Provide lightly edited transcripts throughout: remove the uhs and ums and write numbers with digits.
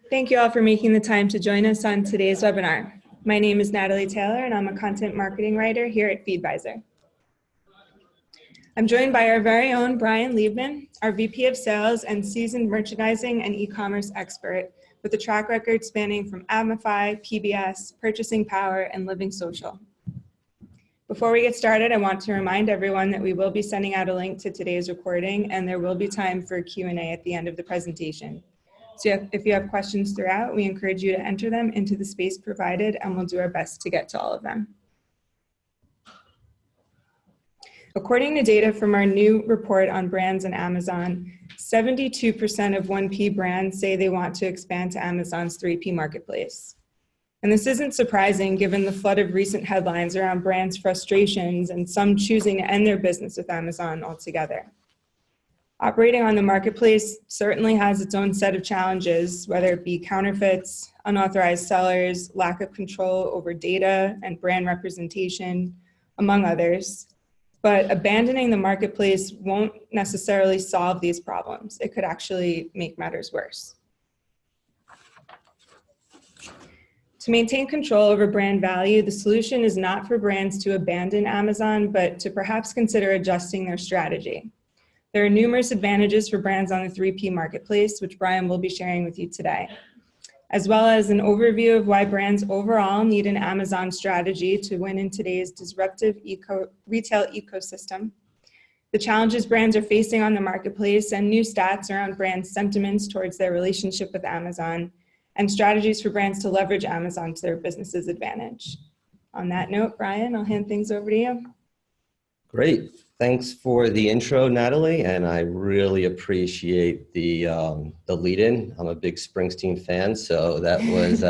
Thank you all for making the time to join us on today's webinar. My name is Natalie Taylor and I'm a content marketing writer here at Feedvisor. I'm joined by our very own Brian Liebman, our VP of Sales and seasoned merchandising and e-commerce expert with a track record spanning from Amify, PBS, Purchasing Power, and Living Social. Before we get started, I want to remind everyone that we will be sending out a link to today's recording and there will be time for Q&A at the end of the presentation. So if you have questions throughout, we encourage you to enter them into the space provided and we'll do our best to get to all of them. According to data from our new report on brands and Amazon, 72% of 1P brands say they want to expand to Amazon's 3P marketplace. And this isn't surprising given the flood of recent headlines around brands' frustrations and some choosing to end their business with Amazon altogether. Operating on the marketplace certainly has its own set of challenges, whether it be counterfeits, unauthorized sellers, lack of control over data and brand representation, among others. But abandoning the marketplace won't necessarily solve these problems. It could actually make matters worse. To maintain control over brand value, the solution is not for brands to abandon Amazon, but to perhaps consider adjusting their strategy. There are numerous advantages for brands on the 3P marketplace, which Brian will be sharing with you today, as well as an overview of why brands overall need an Amazon strategy to win in today's disruptive retail ecosystem, the challenges brands are facing on the marketplace, and new stats around brand sentiments towards their relationship with Amazon, and strategies for brands to leverage Amazon to their business's advantage. On that note, Brian, I'll hand things over to you. Great. Thanks for the intro, Natalie, and I really appreciate the lead-in. I'm a big Springsteen fan, so that was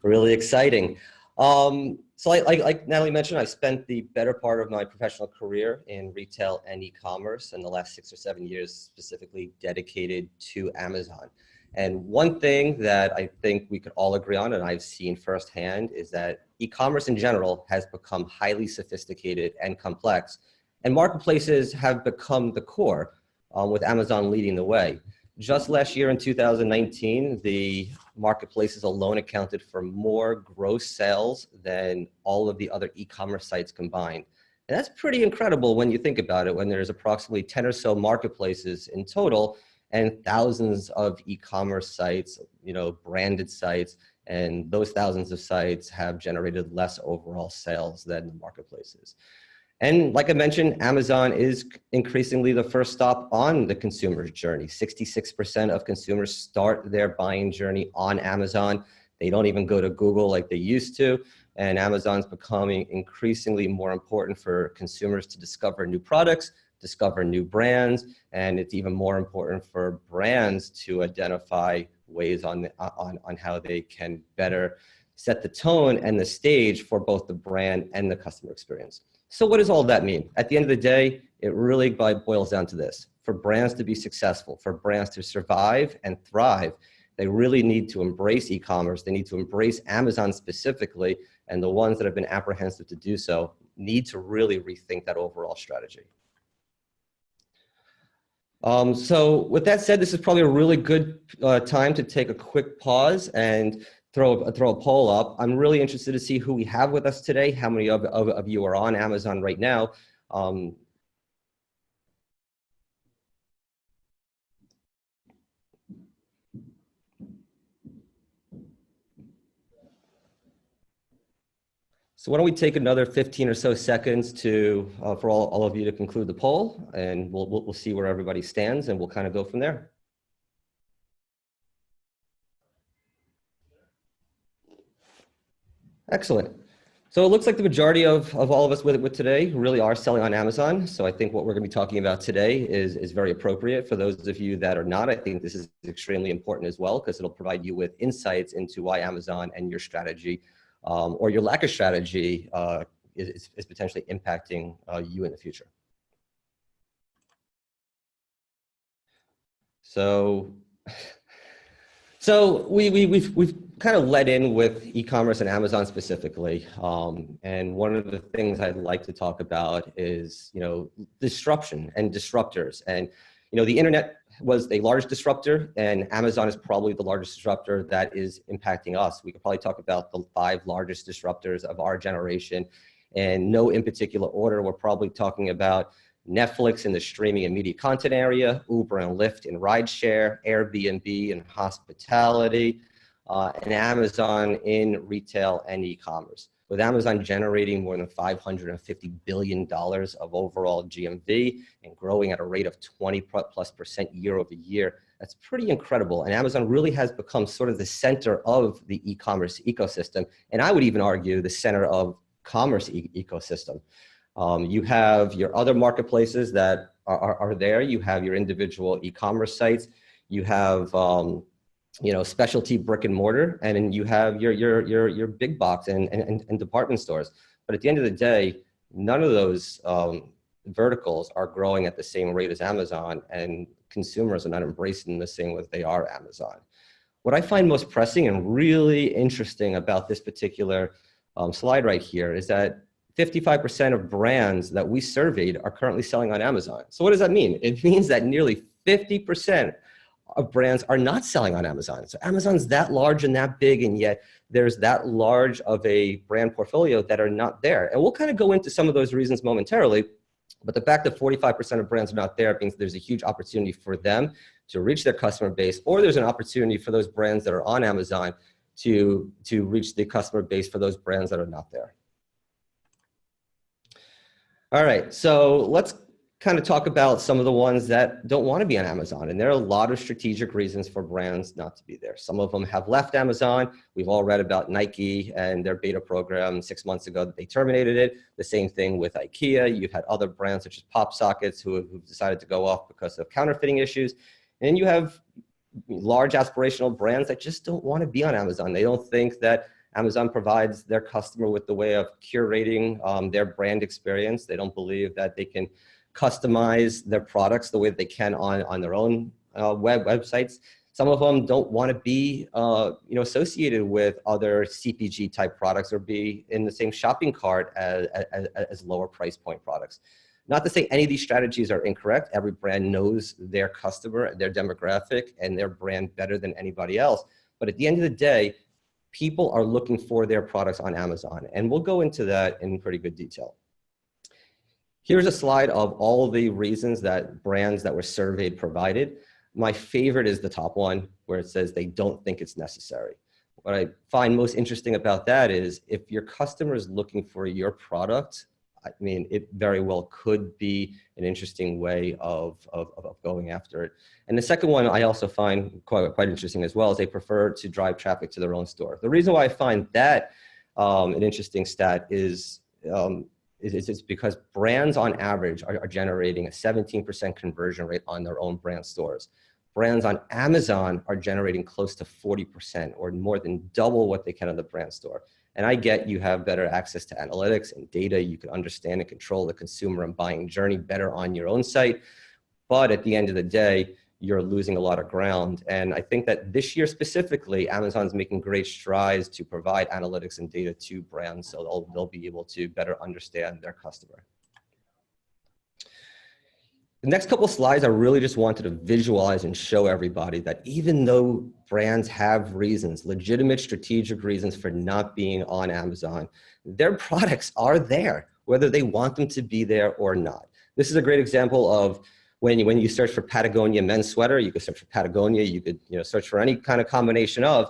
really exciting. So like Natalie mentioned, I spent the better part of my professional career in retail and e-commerce, and the last 6 or 7 years specifically dedicated to Amazon. And one thing that I think we could all agree on, and I've seen firsthand, is that e-commerce in general has become highly sophisticated and complex. And marketplaces have become the core, with Amazon leading the way. Just last year in 2019, the marketplaces alone accounted for more gross sales than all of the other e-commerce sites combined. And that's pretty incredible when you think about it, when there's approximately 10 or so marketplaces in total and thousands of e-commerce sites, branded sites, and those thousands of sites have generated less overall sales than the marketplaces. And like I mentioned, Amazon is increasingly the first stop on the consumer's journey. 66% of consumers start their buying journey on Amazon. They don't even go to Google like they used to. And Amazon's becoming increasingly more important for consumers to discover new products, discover new brands, and it's even more important for brands to identify ways on how they can better set the tone and the stage for both the brand and the customer experience. So what does all that mean? At the end of the day, it really boils down to this. For brands to be successful, for brands to survive and thrive, they really need to embrace e-commerce. They need to embrace Amazon specifically, and the ones that have been apprehensive to do so need to really rethink that overall strategy. So with that said, this is probably a really good time to take a quick pause and throw a poll up. I'm really interested to see who we have with us today. How many of you are on Amazon right now? So why don't we take another 15 or so seconds to for all of you to conclude the poll, and we'll see where everybody stands, and we'll kind of go from there. Excellent. So it looks like the majority of all of us with today really are selling on Amazon. So I think what we're going to be talking about today is very appropriate. For those of you that are not, I think this is extremely important as well, because it'll provide you with insights into why Amazon and your strategy or your lack of strategy is potentially impacting you in the future. So we've kind of led in with e-commerce and Amazon specifically. And one of the things I'd like to talk about is, disruption and disruptors. And, the internet was a large disruptor, and Amazon is probably the largest disruptor that is impacting us. We could probably talk about the 5 largest disruptors of our generation, and no in particular order. We're probably talking about Netflix in the streaming and media content area, Uber and Lyft in rideshare, Airbnb in hospitality, and Amazon in retail and e-commerce. With Amazon generating more than $550 billion of overall GMV and growing at a rate of 20+% year over year, that's pretty incredible. And Amazon really has become sort of the center of the e-commerce ecosystem. And I would even argue the center of commerce ecosystem. You have your other marketplaces that are there. You have your individual e-commerce sites. You have specialty brick and mortar, and then you have your big box and department stores. But at the end of the day, none of those verticals are growing at the same rate as Amazon, and consumers are not embracing the same way they are Amazon. What I find most pressing and really interesting about this particular slide right here is that 55% of brands that we surveyed are currently selling on Amazon. So what does that mean? It means that nearly 50% of brands are not selling on Amazon. So Amazon's that large and that big, and yet there's that large of a brand portfolio that are not there. And we'll kind of go into some of those reasons momentarily, but the fact that 45% of brands are not there means there's a huge opportunity for them to reach their customer base, or there's an opportunity for those brands that are on Amazon to reach the customer base for those brands that are not there. All right, so let's kind of talk about some of the ones that don't want to be on Amazon. And there are a lot of strategic reasons for brands not to be there. Some of them have left Amazon. We've all read about Nike and their beta program 6 months ago that they terminated it. The same thing with IKEA. You've had other brands such as PopSockets who've decided to go off because of counterfeiting issues. And you have large aspirational brands that just don't want to be on Amazon. They don't think that Amazon provides their customer with the way of curating their brand experience. They don't believe that they can customize their products the way that they can on their own websites. Some of them don't want to be associated with other CPG type products or be in the same shopping cart as lower price point products. Not to say any of these strategies are incorrect. Every brand knows their customer, their demographic, and their brand better than anybody else. But at the end of the day, people are looking for their products on Amazon. And we'll go into that in pretty good detail. Here's a slide of all the reasons that brands that were surveyed provided. My favorite is the top one, where it says they don't think it's necessary. What I find most interesting about that is if your customer is looking for your product, I mean, it very well could be an interesting way of going after it. And the second one I also find quite interesting as well is they prefer to drive traffic to their own store. The reason why I find that an interesting stat is it's because brands on average are generating a 17% conversion rate on their own brand stores. Brands on Amazon are generating close to 40% or more than double what they can on the brand store. And I get you have better access to analytics and data. You can understand and control the consumer and buying journey better on your own site. But at the end of the day, you're losing a lot of ground. And I think that this year specifically, Amazon's making great strides to provide analytics and data to brands so they'll be able to better understand their customer. The next couple of slides, I really just wanted to visualize and show everybody that even though brands have reasons, legitimate strategic reasons for not being on Amazon, their products are there, whether they want them to be there or not. This is a great example of when you search for Patagonia men's sweater, you could search for Patagonia, you could search for any kind of combination of.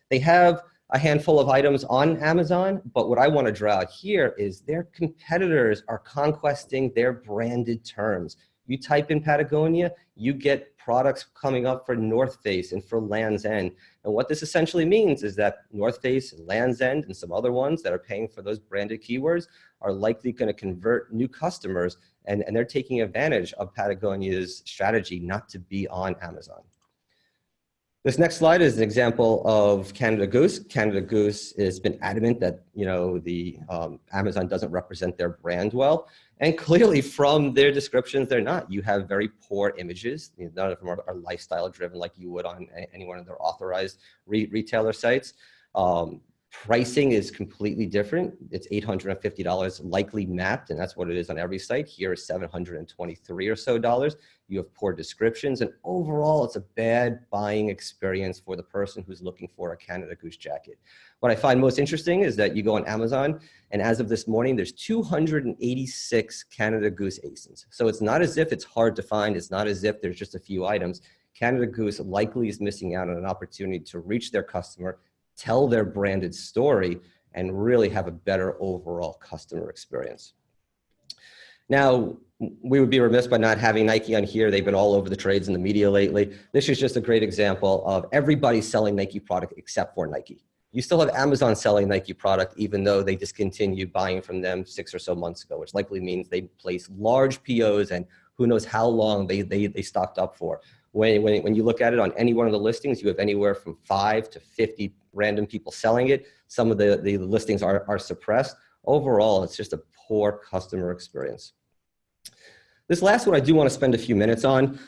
They have a handful of items on Amazon, but what I want to draw out here is their competitors are conquesting their branded terms. You type in Patagonia, you get products coming up for North Face and for Land's End. And what this essentially means is that North Face and Land's End and some other ones that are paying for those branded keywords are likely going to convert new customers, and they're taking advantage of Patagonia's strategy not to be on Amazon. This next slide is an example of Canada Goose. Canada Goose has been adamant that Amazon doesn't represent their brand well. And clearly from their descriptions, they're not. You have very poor images. None of them are lifestyle driven like you would on any one of their authorized retailer sites. Pricing is completely different. It's $850 likely mapped, and that's what it is on every site. Here is $723 or so dollars. You have poor descriptions, and overall, it's a bad buying experience for the person who's looking for a Canada Goose jacket. What I find most interesting is that you go on Amazon, and as of this morning, there's 286 Canada Goose ASINs. So it's not as if it's hard to find. It's not as if there's just a few items. Canada Goose likely is missing out on an opportunity to reach their customer, tell their branded story, and really have a better overall customer experience. Now, we would be remiss by not having Nike on here. They've been all over the trades and the media lately. This is just a great example of everybody selling Nike product except for Nike. You still have Amazon selling Nike product, even though they discontinued buying from them 6 or so months ago, which likely means they place large POs and who knows how long they stocked up for. When you look at it on any one of the listings, you have anywhere from 5 to 50 random people selling it. Some of the listings are suppressed. Overall, it's just a poor customer experience. This last one I do want to spend a few minutes on.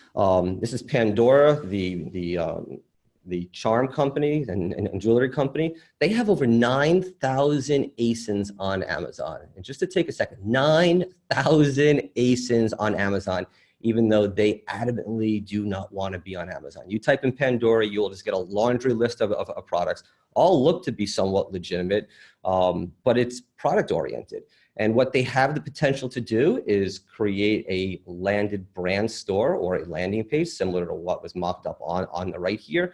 This is Pandora, the charm company and jewelry company. They have over 9,000 ASINs on Amazon. And just to take a second, 9,000 ASINs on Amazon, even though they adamantly do not want to be on Amazon. You type in Pandora, you'll just get a laundry list of products, all look to be somewhat legitimate, but it's product oriented. And what they have the potential to do is create a landed brand store or a landing page similar to what was mocked up on the right here.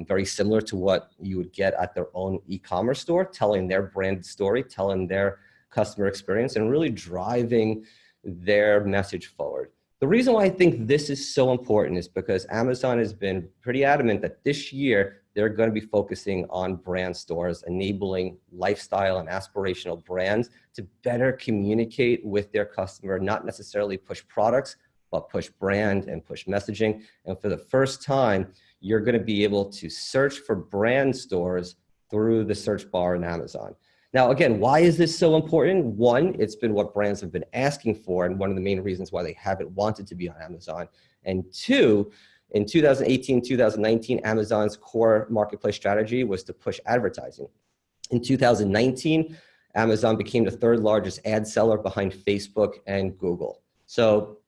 Very similar to what you would get at their own e-commerce store, telling their brand story, telling their customer experience, and really driving their message forward. The reason why I think this is so important is because Amazon has been pretty adamant that this year they're going to be focusing on brand stores, enabling lifestyle and aspirational brands to better communicate with their customer, not necessarily push products, but push brand and push messaging. And for the first time, you're going to be able to search for brand stores through the search bar in Amazon. Now, again, why is this so important? One, it's been what brands have been asking for and one of the main reasons why they haven't wanted to be on Amazon. And two, in 2018, 2019, Amazon's core marketplace strategy was to push advertising. In 2019, Amazon became the third largest ad seller behind Facebook and Google. So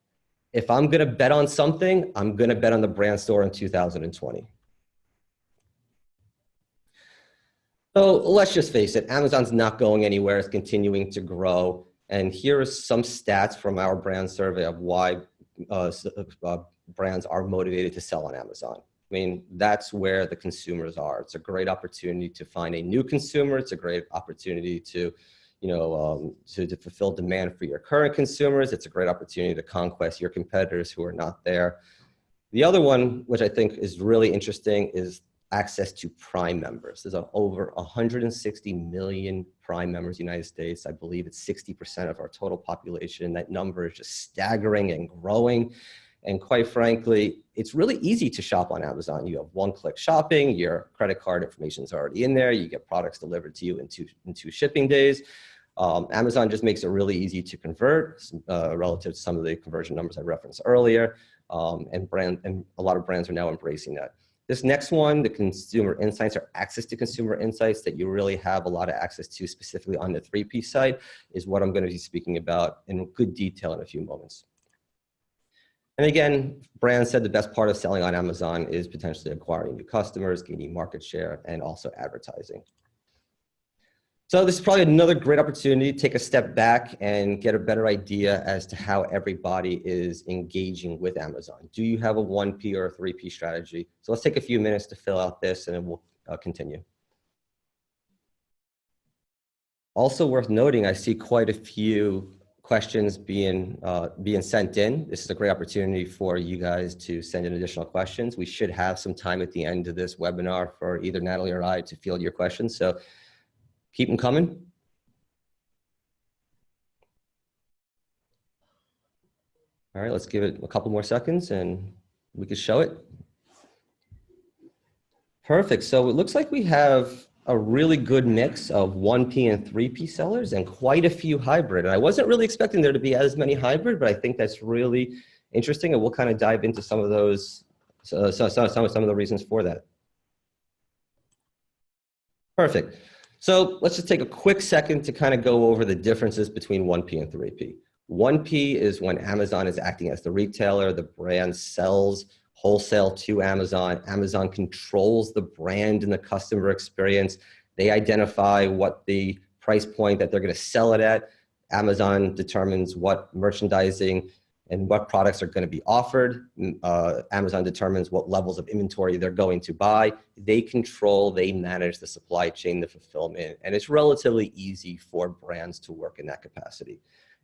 if I'm going to bet on something, I'm going to bet on the brand store in 2020. So let's just face it, Amazon's not going anywhere. It's continuing to grow. And here are some stats from our brand survey of why brands are motivated to sell on Amazon. I mean, that's where the consumers are. It's a great opportunity to find a new consumer. It's a great opportunity to fulfill demand for your current consumers. It's a great opportunity to conquest your competitors who are not there. The other one, which I think is really interesting, is access to Prime members. There's over 160 million Prime members in the United States. I believe it's 60% of our total population. That number is just staggering and growing. And quite frankly, it's really easy to shop on Amazon. You have one-click shopping, your credit card information is already in there, you get products delivered to you in two shipping days. Amazon just makes it really easy to convert relative to some of the conversion numbers I referenced earlier. And a lot of brands are now embracing that. This next one, the consumer insights or access to consumer insights that you really have a lot of access to specifically on the 3P side is what I'm going to be speaking about in good detail in a few moments. And again, brands said the best part of selling on Amazon is potentially acquiring new customers, gaining market share, and also advertising. So this is probably another great opportunity to take a step back and get a better idea as to how everybody is engaging with Amazon. Do you have a 1P or a 3P strategy? So let's take a few minutes to fill out this and then we'll continue. Also worth noting, I see quite a few questions being sent in. This is a great opportunity for you guys to send in additional questions. We should have some time at the end of this webinar for either Natalie or I to field your questions. So keep them coming. All right, let's give it a couple more seconds and we can show it. Perfect. So it looks like we have a really good mix of 1P and 3P sellers and quite a few hybrid. And I wasn't really expecting there to be as many hybrid, but I think that's really interesting. And we'll kind of dive into some of those, some of the reasons for that. Perfect. So let's just take a quick second to kind of go over the differences between 1P and 3P. 1P is when Amazon is acting as the retailer, the brand sells wholesale to Amazon. Amazon controls the brand and the customer experience. They identify what the price point that they're going to sell it at. Amazon determines what merchandising and what products are going to be offered. Amazon determines what levels of inventory they're going to buy. They control, they manage the supply chain, the fulfillment, and it's relatively easy for brands to work in that capacity.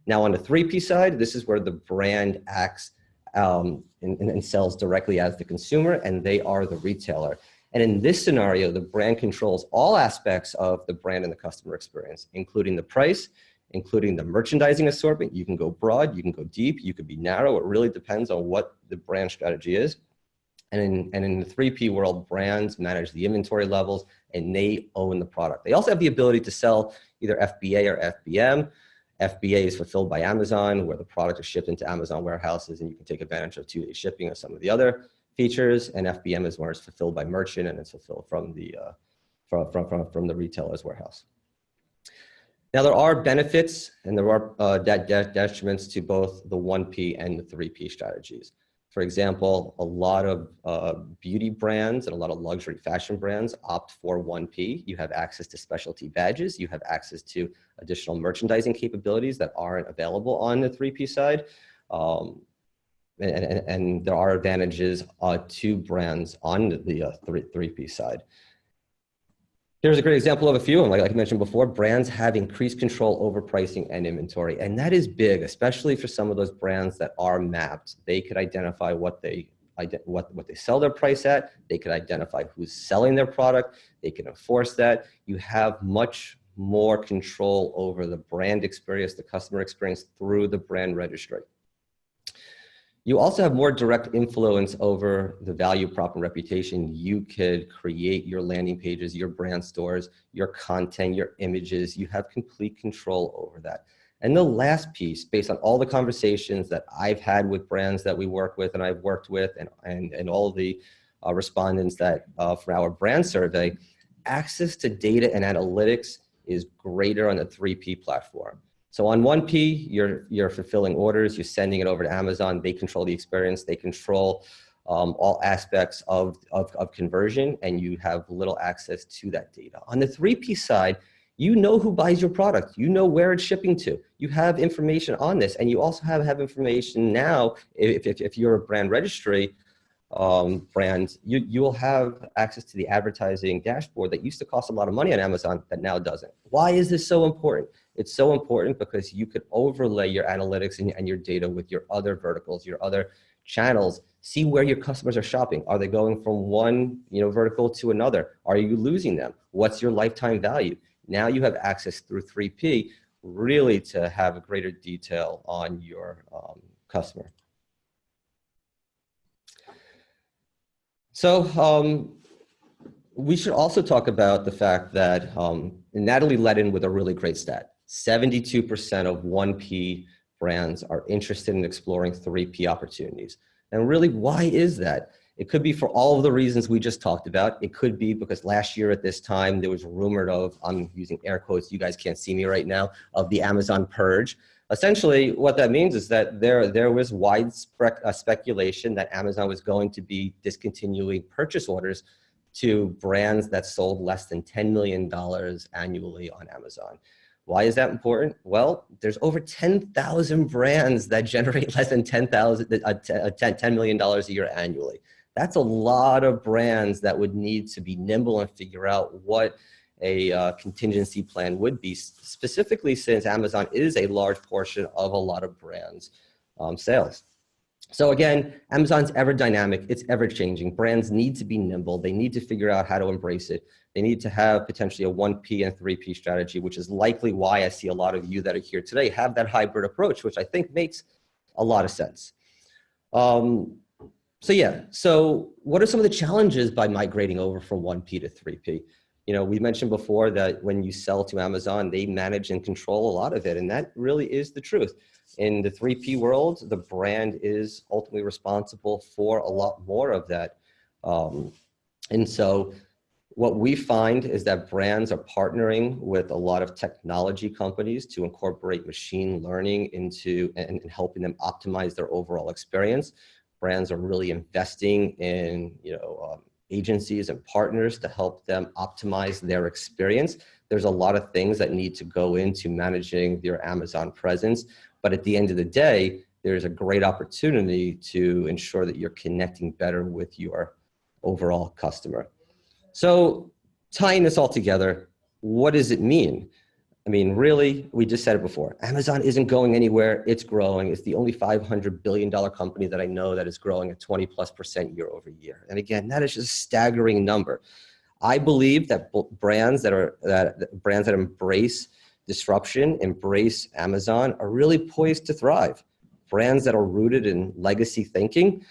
Now on the 3P side, this is where the brand acts and sells directly as the consumer, and they are the retailer. And in this scenario, the brand controls all aspects of the brand and the customer experience, including the price, including the merchandising assortment. You can go broad, you can go deep, you could be narrow. It really depends on what the brand strategy is. And in the 3P world, brands manage the inventory levels and they own the product. They also have the ability to sell either FBA or FBM. FBA is fulfilled by Amazon, where the product is shipped into Amazon warehouses and you can take advantage of 2-day shipping or some of the other features. And FBM is where it's fulfilled by merchant and it's fulfilled from the retailer's warehouse. Now, there are benefits and there are detriments to both the 1P and the 3P strategies. For example, a lot of beauty brands and a lot of luxury fashion brands opt for 1P. You have access to specialty badges. You have access to additional merchandising capabilities that aren't available on the 3P side. And there are advantages to brands on the 3P side. Here's a great example of a few, and like I mentioned before, brands have increased control over pricing and inventory, and that is big, especially for some of those brands that are mapped. They could identify what they sell their price at. They could identify who's selling their product. They can enforce that. You have much more control over the brand experience, the customer experience through the brand registry. You also have more direct influence over the value prop and reputation. You could create your landing pages, your brand stores, your content, your images. You have complete control over that. And the last piece, based on all the conversations that I've had with brands that we work with and I've worked with and all the respondents that for our brand survey, access to data and analytics is greater on the 3P platform. So on 1P, you're fulfilling orders, you're sending it over to Amazon, they control the experience, they control all aspects of conversion, and you have little access to that data. On the 3P side, you know who buys your product, you know where it's shipping to, you have information on this, and you also have information now, if you're a brand registry brand, you will have access to the advertising dashboard that used to cost a lot of money on Amazon that now doesn't. Why is this so important? It's so important because you could overlay your analytics and your data with your other verticals, your other channels, see where your customers are shopping. Are they going from one vertical to another? Are you losing them? What's your lifetime value? Now you have access through 3P really to have a greater detail on your customer. So we should also talk about the fact that Natalie led in with a really great stat. 72% of 1P brands are interested in exploring 3P opportunities. And really, why is that? It could be for all of the reasons we just talked about. It could be because last year at this time, there was rumored of, I'm using air quotes, you guys can't see me right now, of the Amazon purge. Essentially, what that means is that there was widespread speculation that Amazon was going to be discontinuing purchase orders to brands that sold less than $10 million annually on Amazon. Why is that important? Well, there's over 10,000 brands that generate less than $10 million a year annually. That's a lot of brands that would need to be nimble and figure out what a contingency plan would be, specifically since Amazon is a large portion of a lot of brands' sales. So again, Amazon's ever dynamic, it's ever changing. Brands need to be nimble. They need to figure out how to embrace it. They need to have potentially a 1P and 3P strategy, which is likely why I see a lot of you that are here today have that hybrid approach, which I think makes a lot of sense. So what are some of the challenges by migrating over from 1P to 3P? We mentioned before that when you sell to Amazon, they manage and control a lot of it, and that really is the truth. In the 3P world, the brand is ultimately responsible for a lot more of that. And so What we find is that brands are partnering with a lot of technology companies to incorporate machine learning into and helping them optimize their overall experience. Brands are really investing in, agencies and partners to help them optimize their experience. There's a lot of things that need to go into managing your Amazon presence, but at the end of the day, there's a great opportunity to ensure that you're connecting better with your overall customer. So tying this all together, what does it mean? I mean, really, we just said it before. Amazon isn't going anywhere. It's growing. It's the only $500 billion company that I know that is growing at 20+% year over year. And again, that is just a staggering number. I believe that brands that embrace disruption, embrace Amazon, are really poised to thrive. Brands that are rooted in legacy thinking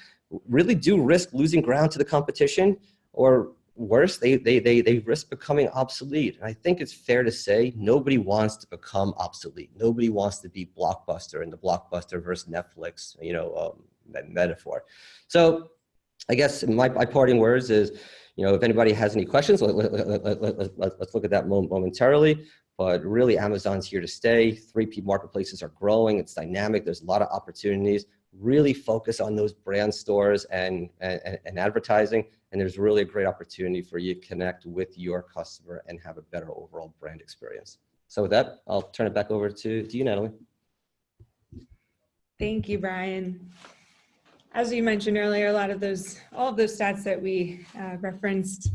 really do risk losing ground to the competition, or worse, they risk becoming obsolete. And I think it's fair to say nobody wants to become obsolete. Nobody wants to be Blockbuster in the Blockbuster versus Netflix, metaphor. So I guess my parting words is, if anybody has any questions, let's look at that momentarily. But really, Amazon's here to stay. 3P marketplaces are growing. It's dynamic. There's a lot of opportunities. Really focus on those brand stores and advertising. And there's really a great opportunity for you to connect with your customer and have a better overall brand experience. So with that, I'll turn it back over to you, Natalie. Thank you, Brian. As you mentioned earlier, all of those stats that we referenced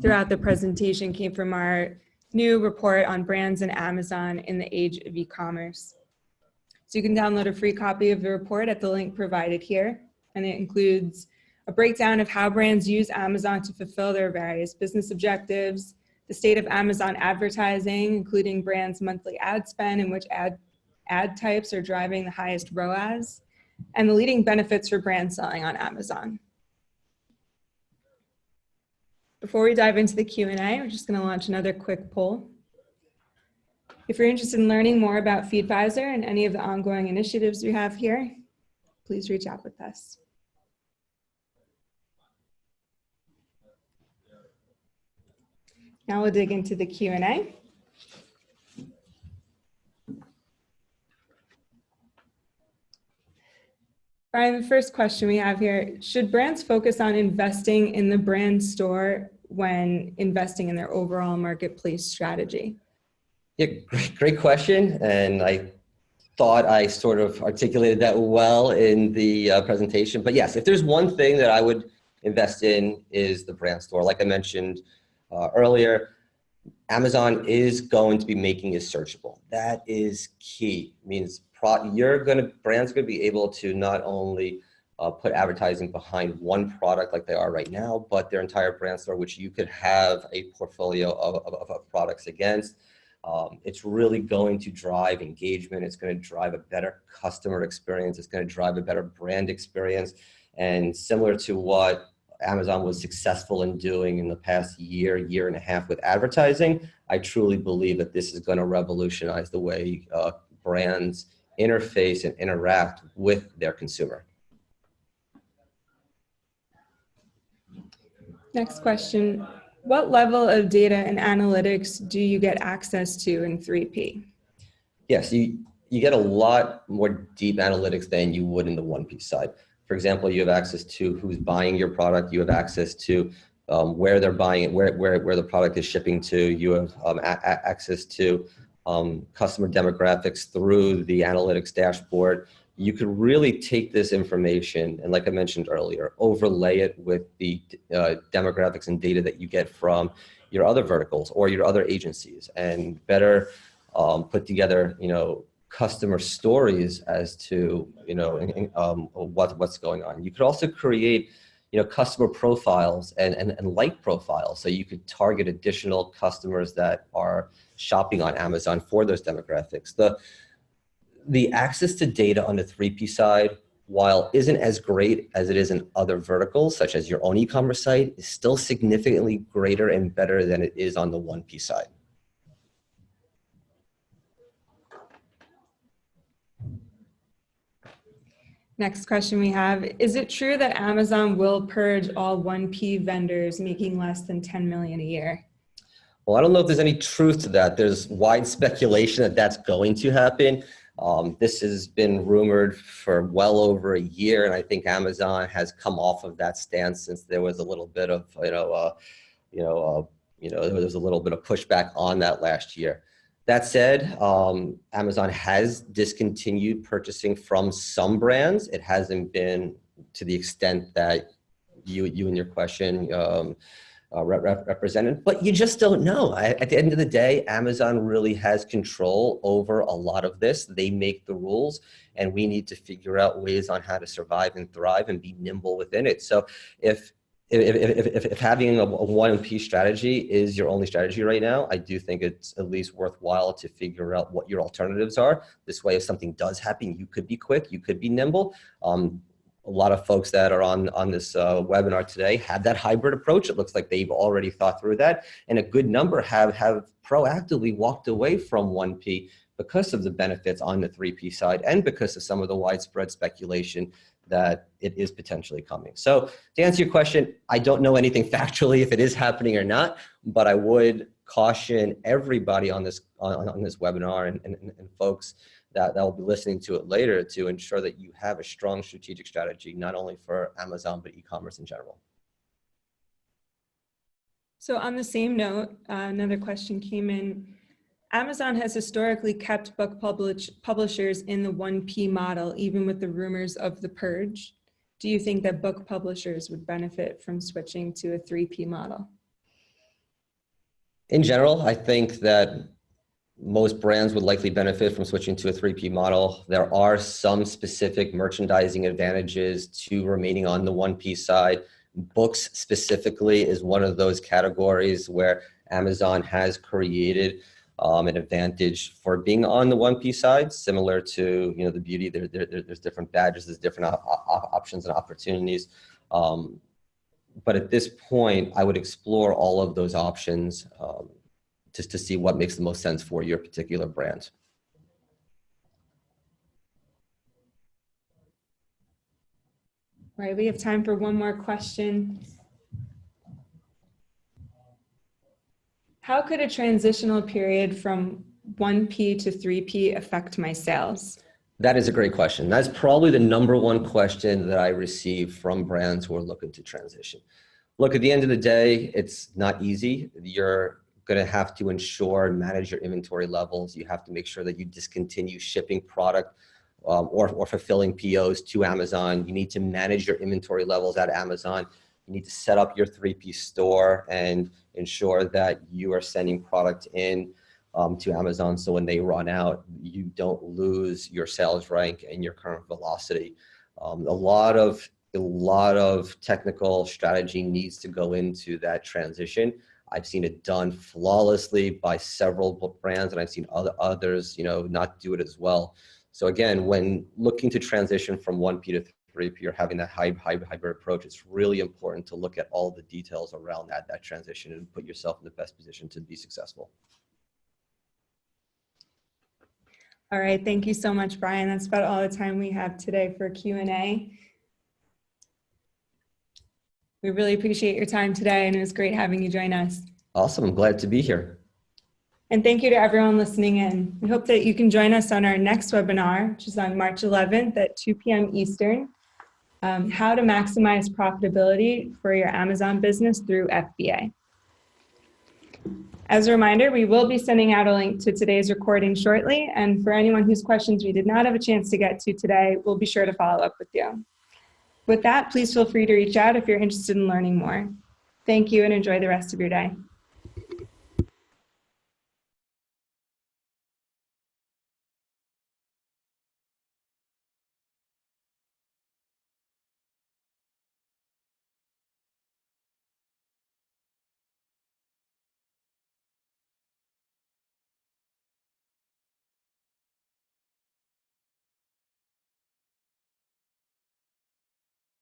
throughout the presentation came from our new report on brands and Amazon in the age of e-commerce. So you can download a free copy of the report at the link provided here, and it includes a breakdown of how brands use Amazon to fulfill their various business objectives, the state of Amazon advertising, including brands' monthly ad spend and which ad types are driving the highest ROAS, and the leading benefits for brand selling on Amazon. Before we dive into the Q&A, we're just going to launch another quick poll. If you're interested in learning more about Feedvisor and any of the ongoing initiatives we have here, please reach out with us. Now we'll dig into the Q&A. Brian, the first question we have here, should brands focus on investing in the brand store when investing in their overall marketplace strategy? Yeah, great question. And I thought I sort of articulated that well in the presentation. But yes, if there's one thing that I would invest in is the brand store. Like I mentioned earlier, Amazon is going to be making it searchable. That is key. It means brands going to be able to not only put advertising behind one product like they are right now, but their entire brand store, which you could have a portfolio of products against. It's really going to drive engagement. It's going to drive a better customer experience. It's going to drive a better brand experience. And similar to what Amazon was successful in doing in the past year and a half with advertising, I truly believe that this is going to revolutionize the way brands interface and interact with their consumer. Next question. What level of data and analytics do you get access to in 3P? Yes, you get a lot more deep analytics than you would in the 1P side. For example, you have access to who's buying your product. You have access to where they're buying it, where the product is shipping to. You have access to customer demographics through the analytics dashboard. You could really take this information and, like I mentioned earlier, overlay it with the demographics and data that you get from your other verticals or your other agencies, and better put together, customer stories as to, what's going on. You could also create, customer profiles and like profiles, so you could target additional customers that are shopping on Amazon for those demographics. The access to data on the 3P side, while isn't as great as it is in other verticals, such as your own e-commerce site, is still significantly greater and better than it is on the 1P side. Next question we have, is it true that Amazon will purge all 1P vendors making less than 10 million a year? Well, I don't know if there's any truth to that. There's wide speculation that that's going to happen. This has been rumored for well over a year, and I think Amazon has come off of that stance since there was a little bit of, there was a little bit of pushback on that last year. That said, Amazon has discontinued purchasing from some brands. It hasn't been to the extent that you in your question represented, but you just don't know. At the end of the day, Amazon really has control over a lot of this. They make the rules, and we need to figure out ways on how to survive and thrive and be nimble within it. So if having a 1P strategy is your only strategy right now, I do think it's at least worthwhile to figure out what your alternatives are. This way, if something does happen, you could be quick, you could be nimble. A lot of folks that are on this webinar today have that hybrid approach. It looks like they've already thought through that, and a good number have proactively walked away from 1P because of the benefits on the 3P side and because of some of the widespread speculation that it is potentially coming. So to answer your question, I don't know anything factually if it is happening or not, but I would caution everybody on this webinar and folks that will be listening to it later to ensure that you have a strong strategic strategy, not only for Amazon, but e-commerce in general. So on the same note, another question came in. Amazon has historically kept book publishers in the 1P model, even with the rumors of the purge. Do you think that book publishers would benefit from switching to a 3P model? In general, I think that most brands would likely benefit from switching to a 3P model. There are some specific merchandising advantages to remaining on the 1P side. Books specifically is one of those categories where Amazon has created an advantage for being on the 1P side, similar to the beauty. There's different badges, there's different options and opportunities. But at this point, I would explore all of those options just to see what makes the most sense for your particular brand. All right, we have time for one more question. How could a transitional period from 1P to 3P affect my sales? That is a great question. That's probably the number one question that I receive from brands who are looking to transition. Look, at the end of the day, it's not easy. You're going to have to ensure and manage your inventory levels. You have to make sure that you discontinue shipping product or fulfilling POs to Amazon. You need to manage your inventory levels at Amazon. You need to set up your 3P store and ensure that you are sending product in to Amazon, so when they run out, you don't lose your sales rank and your current velocity. A lot of technical strategy needs to go into that transition. I've seen it done flawlessly by several brands, and I've seen others, not do it as well. So again, when looking to transition from 1P to 3P or having that hybrid approach, it's really important to look at all the details around that transition and put yourself in the best position to be successful. All right, thank you so much, Brian. That's about all the time we have today for Q&A. We really appreciate your time today, and it was great having you join us. Awesome, I'm glad to be here. And thank you to everyone listening in. We hope that you can join us on our next webinar, which is on March 11th at 2 p.m. Eastern, how to maximize profitability for your Amazon business through FBA. As a reminder, we will be sending out a link to today's recording shortly, and for anyone whose questions we did not have a chance to get to today, we'll be sure to follow up with you. With that, please feel free to reach out if you're interested in learning more. Thank you and enjoy the rest of your day.